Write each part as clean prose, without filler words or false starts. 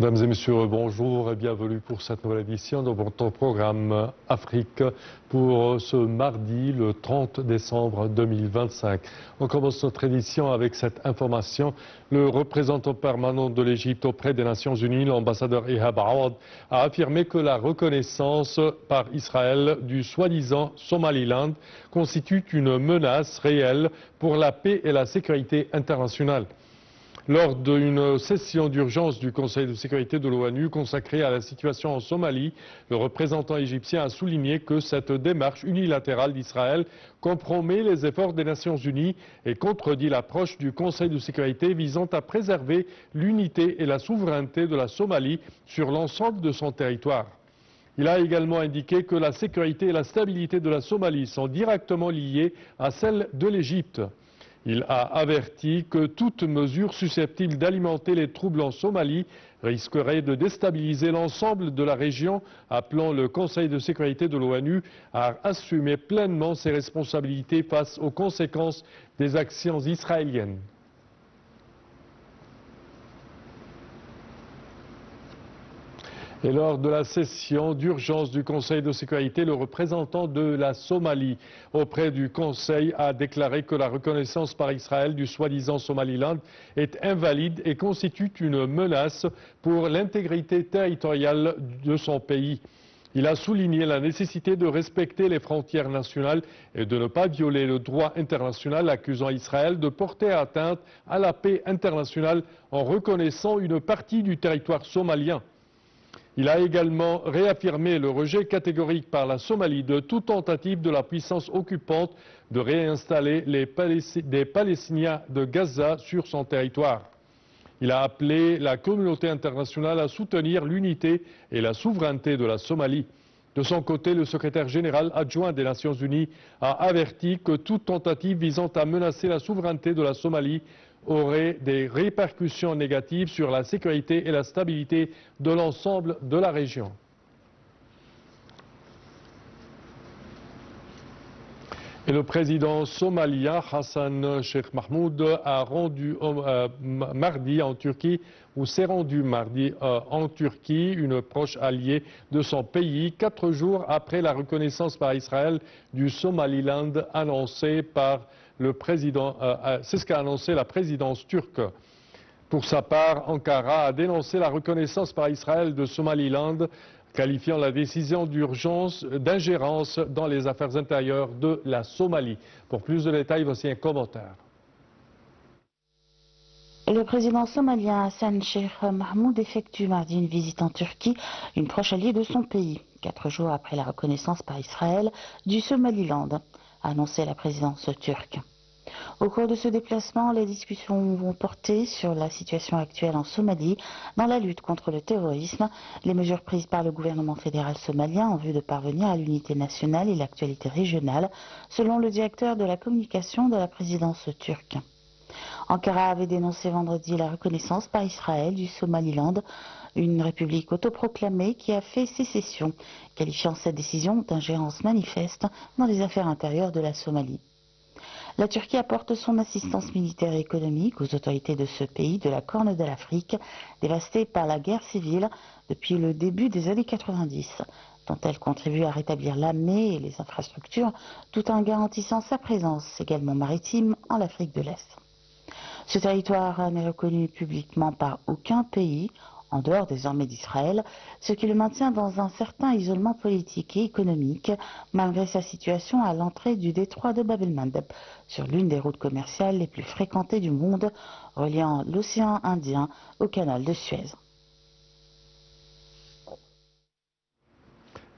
Mesdames et messieurs, bonjour et bienvenue pour cette nouvelle édition de votre programme Afrique pour ce mardi, le 30 décembre 2025. On commence notre édition avec cette information. Le représentant permanent de l'Égypte auprès des Nations Unies, l'ambassadeur Ihab Awad, a affirmé que la reconnaissance par Israël du soi-disant Somaliland constitue une menace réelle pour la paix et la sécurité internationale. Lors d'une session d'urgence du Conseil de sécurité de l'ONU consacrée à la situation en Somalie, le représentant égyptien a souligné que cette démarche unilatérale d'Israël compromet les efforts des Nations Unies et contredit l'approche du Conseil de sécurité visant à préserver l'unité et la souveraineté de la Somalie sur l'ensemble de son territoire. Il a également indiqué que la sécurité et la stabilité de la Somalie sont directement liées à celles de l'Égypte. Il a averti que toute mesure susceptible d'alimenter les troubles en Somalie risquerait de déstabiliser l'ensemble de la région, appelant le Conseil de sécurité de l'ONU à assumer pleinement ses responsabilités face aux conséquences des actions israéliennes. Et lors de la session d'urgence du Conseil de sécurité, le représentant de la Somalie auprès du Conseil a déclaré que la reconnaissance par Israël du soi-disant Somaliland est invalide et constitue une menace pour l'intégrité territoriale de son pays. Il a souligné la nécessité de respecter les frontières nationales et de ne pas violer le droit international, accusant Israël de porter atteinte à la paix internationale en reconnaissant une partie du territoire somalien. Il a également réaffirmé le rejet catégorique par la Somalie de toute tentative de la puissance occupante de réinstaller des Palestiniens de Gaza sur son territoire. Il a appelé la communauté internationale à soutenir l'unité et la souveraineté de la Somalie. De son côté, le secrétaire général adjoint des Nations Unies a averti que toute tentative visant à menacer la souveraineté de la Somalie aurait des répercussions négatives sur la sécurité et la stabilité de l'ensemble de la région. Et le président somalien Hassan Sheikh Mahmoud a rendu mardi en Turquie, ou s'est rendu mardi en Turquie, une proche alliée de son pays, 4 jours après la reconnaissance par Israël du Somaliland annoncée par le président, c'est ce qu'a annoncé la présidence turque. Pour sa part, Ankara a dénoncé la reconnaissance par Israël de Somaliland, qualifiant la décision d'urgence d'ingérence dans les affaires intérieures de la Somalie. Pour plus de détails, voici un commentaire. Le président somalien Hassan Sheikh Mahmoud effectue mardi une visite en Turquie, une proche alliée de son pays, 4 jours après la reconnaissance par Israël du Somaliland, a annoncé la présidence turque. Au cours de ce déplacement, les discussions vont porter sur la situation actuelle en Somalie dans la lutte contre le terrorisme, les mesures prises par le gouvernement fédéral somalien en vue de parvenir à l'unité nationale et l'actualité régionale, selon le directeur de la communication de la présidence turque. Ankara avait dénoncé vendredi la reconnaissance par Israël du Somaliland, une république autoproclamée qui a fait sécession, qualifiant cette décision d'ingérence manifeste dans les affaires intérieures de la Somalie. La Turquie apporte son assistance militaire et économique aux autorités de ce pays de la Corne de l'Afrique, dévasté par la guerre civile depuis le début des années 90, dont elle contribue à rétablir l'armée et les infrastructures, tout en garantissant sa présence également maritime en Afrique de l'Est. Ce territoire n'est reconnu publiquement par aucun pays, en dehors désormais d'Israël, ce qui le maintient dans un certain isolement politique et économique, malgré sa situation à l'entrée du détroit de Bab el-Mandeb, sur l'une des routes commerciales les plus fréquentées du monde, reliant l'océan Indien au canal de Suez.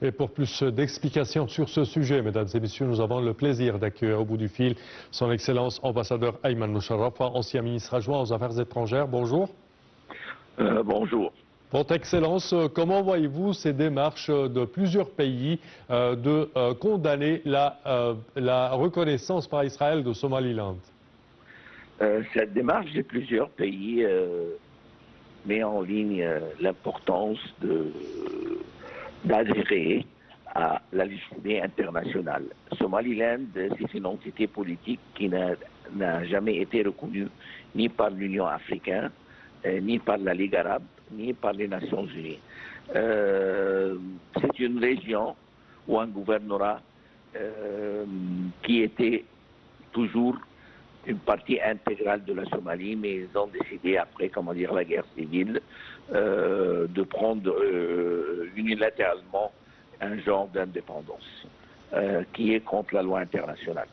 Et pour plus d'explications sur ce sujet, mesdames et messieurs, nous avons le plaisir d'accueillir au bout du fil son Excellence ambassadeur Ayman Musharraf, ancien ministre adjoint aux Affaires étrangères. Bonjour. Bonjour. Votre Excellence, comment voyez-vous ces démarches de plusieurs pays de condamner la reconnaissance par Israël de Somaliland? Cette démarche de plusieurs pays met en ligne l'importance d'adhérer à la légalité internationale. Somaliland, c'est une entité politique qui n'a jamais été reconnue ni par l'Union africaine, ni par la Ligue arabe, ni par les Nations unies. C'est une région ou un gouvernorat qui était toujours une partie intégrale de la Somalie, mais ils ont décidé, après, la guerre civile, de prendre unilatéralement un genre d'indépendance qui est contre la loi internationale.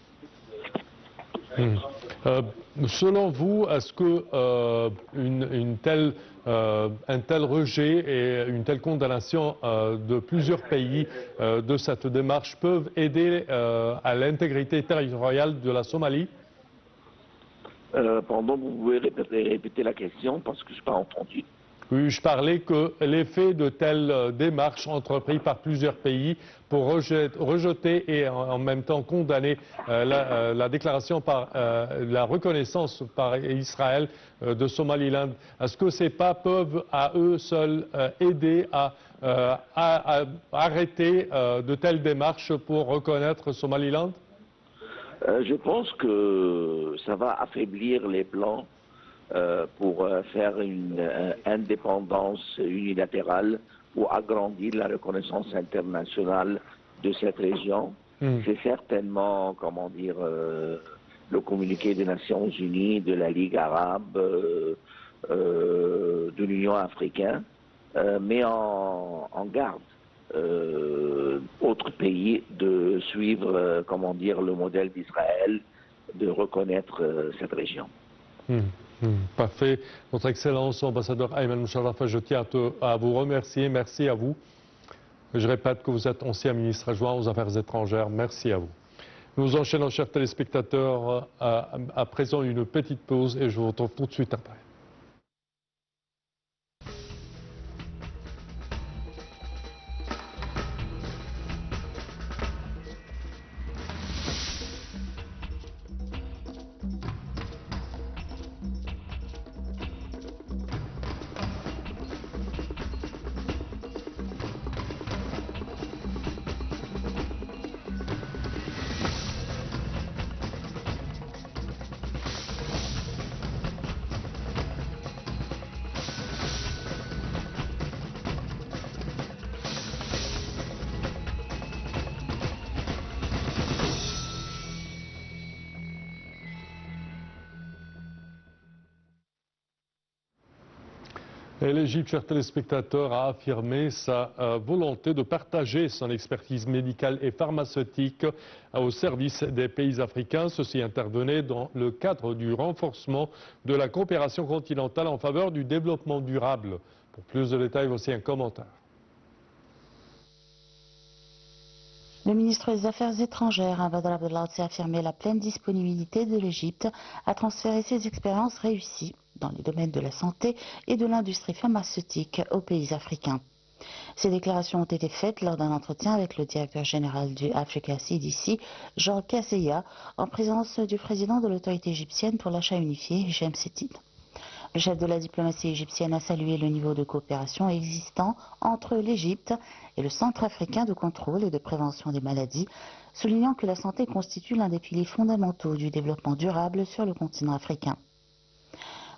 Selon vous, est-ce que un tel rejet et une telle condamnation de plusieurs pays de cette démarche peuvent aider à l'intégrité territoriale de la Somalie? Pardon, vous pouvez répéter la question parce que je n'ai pas entendu. Oui, je parlais que l'effet de telles démarches entreprises par plusieurs pays pour rejeter et en même temps condamner la déclaration la reconnaissance par Israël de Somaliland, est-ce que ces pas peuvent à eux seuls aider à arrêter de telles démarches pour reconnaître Somaliland? Je pense que ça va affaiblir les plans pour faire une indépendance unilatérale ou agrandir la reconnaissance internationale de cette région. C'est certainement, le communiqué des Nations Unies, de la Ligue arabe, de l'Union africaine, mais en garde autres pays de suivre, le modèle d'Israël, de reconnaître cette région. Parfait. Votre Excellence, ambassadeur Ayman Moucharafa, je tiens à vous remercier. Merci à vous. Je répète que vous êtes ancien ministre adjoint aux Affaires étrangères. Merci à vous. Nous enchaînons, chers téléspectateurs, à présent une petite pause et je vous retrouve tout de suite après. Et l'Égypte, chers téléspectateurs, a affirmé sa volonté de partager son expertise médicale et pharmaceutique au service des pays africains. Ceci intervenait dans le cadre du renforcement de la coopération continentale en faveur du développement durable. Pour plus de détails, voici un commentaire. Le ministre des Affaires étrangères, Badr Abdelatty, a affirmé la pleine disponibilité de l'Égypte à transférer ses expériences réussies dans les domaines de la santé et de l'industrie pharmaceutique aux pays africains. Ces déclarations ont été faites lors d'un entretien avec le directeur général du Africa CDC, Jean Kaseya, en présence du président de l'autorité égyptienne pour l'achat unifié, Hichem Settine. Le chef de la diplomatie égyptienne a salué le niveau de coopération existant entre l'Égypte et le Centre africain de contrôle et de prévention des maladies, soulignant que la santé constitue l'un des piliers fondamentaux du développement durable sur le continent africain.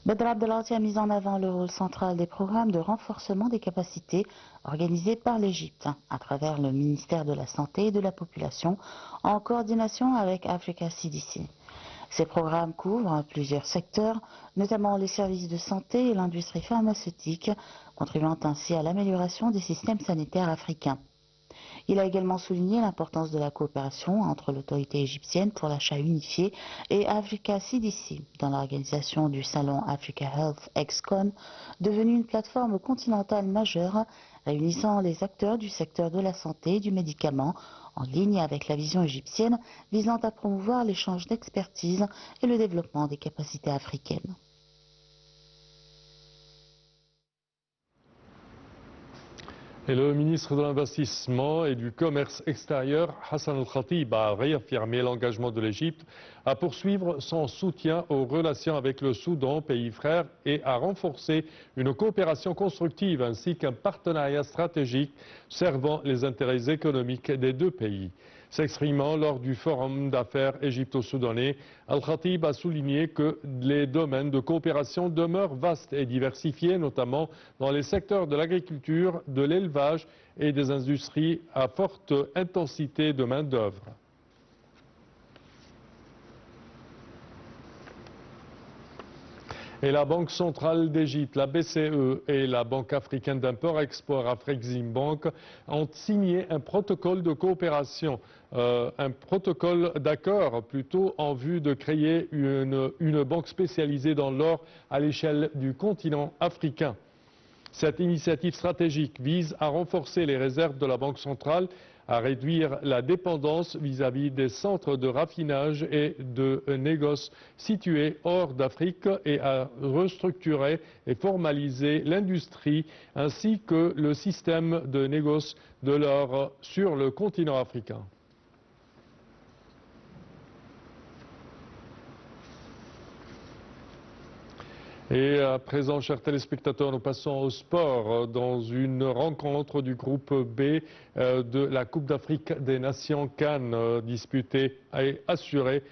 Badr Abdelatty a mis en avant le rôle central des programmes de renforcement des capacités organisés par l'Égypte à travers le ministère de la Santé et de la Population en coordination avec Africa CDC. Ces programmes couvrent plusieurs secteurs, notamment les services de santé et l'industrie pharmaceutique, contribuant ainsi à l'amélioration des systèmes sanitaires africains. Il a également souligné l'importance de la coopération entre l'autorité égyptienne pour l'achat unifié et Africa CDC dans l'organisation du salon Africa Health ExCon, devenu une plateforme continentale majeure réunissant les acteurs du secteur de la santé et du médicament en ligne avec la vision égyptienne visant à promouvoir l'échange d'expertise et le développement des capacités africaines. Et le ministre de l'Investissement et du Commerce extérieur, Hassan Al-Khatib, a réaffirmé l'engagement de l'Égypte à poursuivre son soutien aux relations avec le Soudan, pays frère, et à renforcer une coopération constructive ainsi qu'un partenariat stratégique servant les intérêts économiques des deux pays. S'exprimant lors du forum d'affaires égypto-soudanais, Al-Khatib a souligné que les domaines de coopération demeurent vastes et diversifiés, notamment dans les secteurs de l'agriculture, de l'élevage et des industries à forte intensité de main-d'œuvre. Et la Banque centrale d'Égypte, la BCE et la Banque africaine d'import-export, Afreximbank, ont signé un protocole de coopération, un protocole d'accord plutôt en vue de créer une banque spécialisée dans l'or à l'échelle du continent africain. Cette initiative stratégique vise à renforcer les réserves de la Banque centrale, à réduire la dépendance vis-à-vis des centres de raffinage et de négoce situés hors d'Afrique et à restructurer et formaliser l'industrie ainsi que le système de négoce de l'or sur le continent africain. Et à présent, chers téléspectateurs, nous passons au sport dans une rencontre du groupe B de la Coupe d'Afrique des Nations CAN disputée et assurée,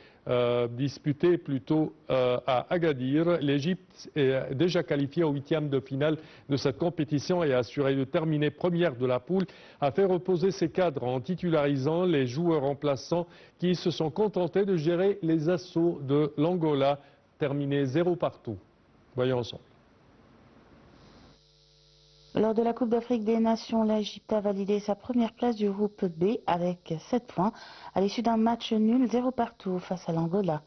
disputée plutôt à Agadir. L'Égypte est déjà qualifiée au 8e de finale de cette compétition et a assuré de terminer première de la poule, a fait reposer ses cadres en titularisant les joueurs remplaçants qui se sont contentés de gérer les assauts de l'Angola, terminés 0 partout. Voyons ensemble. Lors de la Coupe d'Afrique des Nations, l'Égypte a validé sa première place du groupe B avec 7 points à l'issue d'un match nul 0 partout face à l'Angola.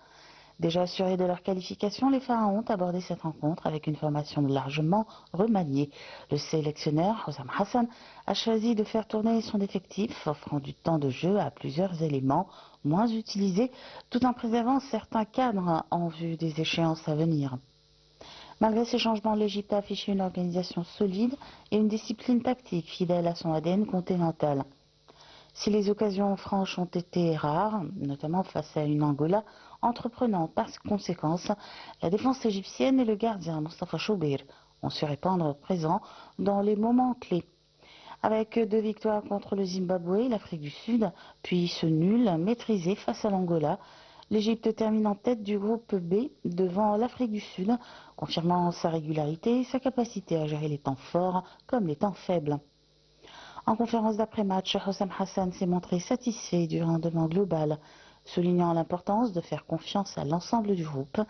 Déjà assurés de leur qualification, les Pharaons ont abordé cette rencontre avec une formation largement remaniée. Le sélectionneur, Hossam Hassan, a choisi de faire tourner son effectif, offrant du temps de jeu à plusieurs éléments moins utilisés, tout en préservant certains cadres en vue des échéances à venir. Malgré ces changements, l'Égypte a affiché une organisation solide et une discipline tactique fidèle à son ADN continental. Si les occasions franches ont été rares, notamment face à une Angola entreprenante par conséquence, la défense égyptienne et le gardien Mustafa Choubir ont su répondre présent dans les moments clés. Avec 2 victoires contre le Zimbabwe, l'Afrique du Sud, puis ce nul maîtrisé face à l'Angola, l'Égypte termine en tête du groupe B devant l'Afrique du Sud, confirmant sa régularité et sa capacité à gérer les temps forts comme les temps faibles. En conférence d'après-match, Hossam Hassan s'est montré satisfait du rendement global, soulignant l'importance de faire confiance à l'ensemble du groupe.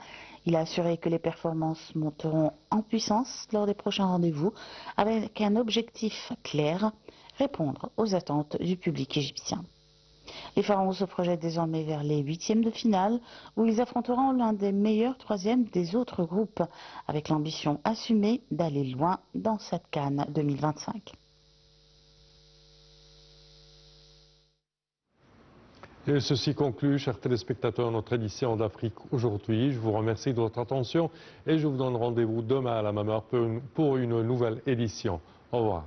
Il a assuré que les performances monteront en puissance lors des prochains rendez-vous avec un objectif clair, répondre aux attentes du public égyptien. Les Pharaons se projettent désormais vers les 8e de finale où ils affronteront l'un des meilleurs 3e des autres groupes avec l'ambition assumée d'aller loin dans cette CAN 2025. Et ceci conclut, chers téléspectateurs, notre édition d'Afrique aujourd'hui. Je vous remercie de votre attention et je vous donne rendez-vous demain à la même heure pour une nouvelle édition. Au revoir.